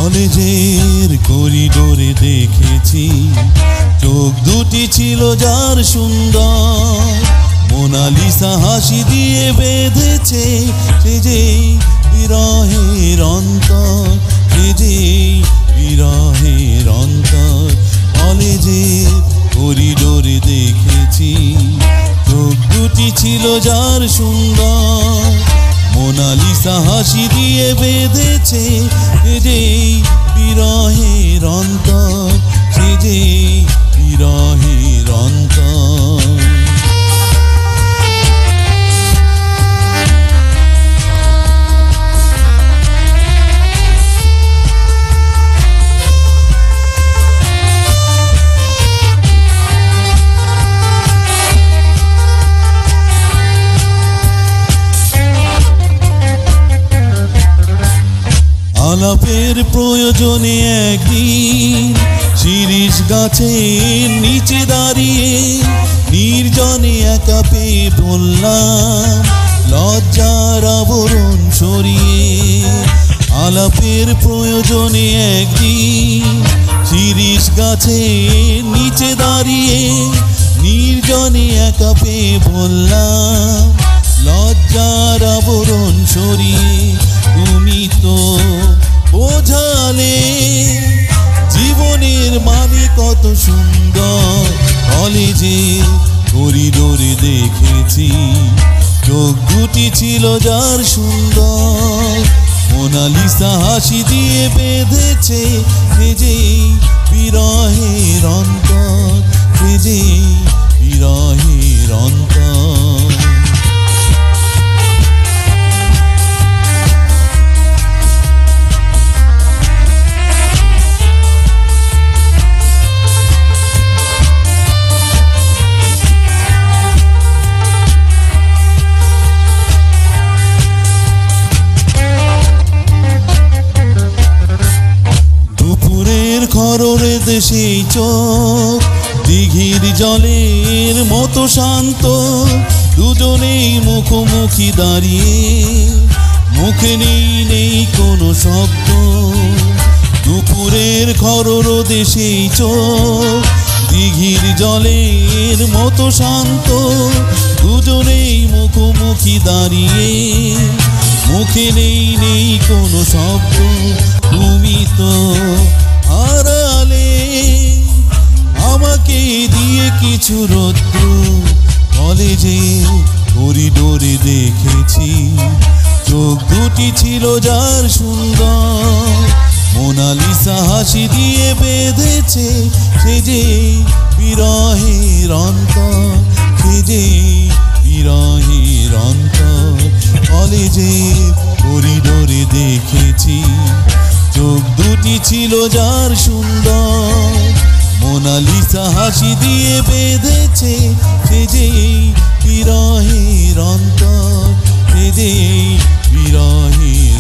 কলেজের করিডোরে দেখেছি চোখ দুটি ছিল যার সুন্দর, মোনালিসা হাসি দিয়ে বেঁধেছে সে যে বিরহের অন্তর, সে যে বিরহের অন্তর। কলেজের করিডোরে দেখেছি চোখ দুটি ছিল যার সুন্দর, মোনালিসা হাসি দিয়ে বেঁধেছে সে যে বিরহের অন্তর, সে যে বিরহের অন্তর। আলাপের প্রয়োজনে একদিন শিরীষ গাছের নিচে দাঁড়িয়ে নির্জনে একা পেয়ে বললাম লজ্জার আবরণ সরিয়ে। আলাপের প্রয়োজনে একদিন শিরীষ গাছের নিচে দাঁড়িয়ে নির্জনে একা পেয়ে বললাম লজ্জার আবরণ সরিয়ে। তুমি তো বোঝালে জীবনের মানে কত সুন্দর, কলেজে করিডোরে দেখেছি চোখ দুটি ছিল যার সুন্দর, মোনালিসা হাসি দিয়ে বেঁধেছে সে যে বিরহের অন্তর, সে যে বিরহের অন্তর। খররে দেশে চোখ দিঘির জলের মতো শান্ত, দুজনেই মুখোমুখি দাঁড়িয়ে মুখে নেই কোনো শব্দ। দুপুরের খরর দেশে চোখ দিঘির জলের মতো শান্ত, দুজনেই মুখোমুখি দাঁড়িয়ে মুখে নেই কোনো শব্দ। তুমি তো হারালে আমাকে দিয়ে কিছু রৌদ্র, কলেজে করিডোরে দেখেছি চোখ দুটি ছিল যার সুন্দর, মোনালিসা হাসি দিয়ে বেঁধেছে সে যে বিরহের অন্তর, সে যে বিরহের অন্তর। কলেজে করিডোরে দেখেছি চোখ দুটি ছিল যার সুন্দর, মোনালিসা হাসি দিয়ে বেঁধেছে সে যে বিরহের অন্তর, সে যে বিরহের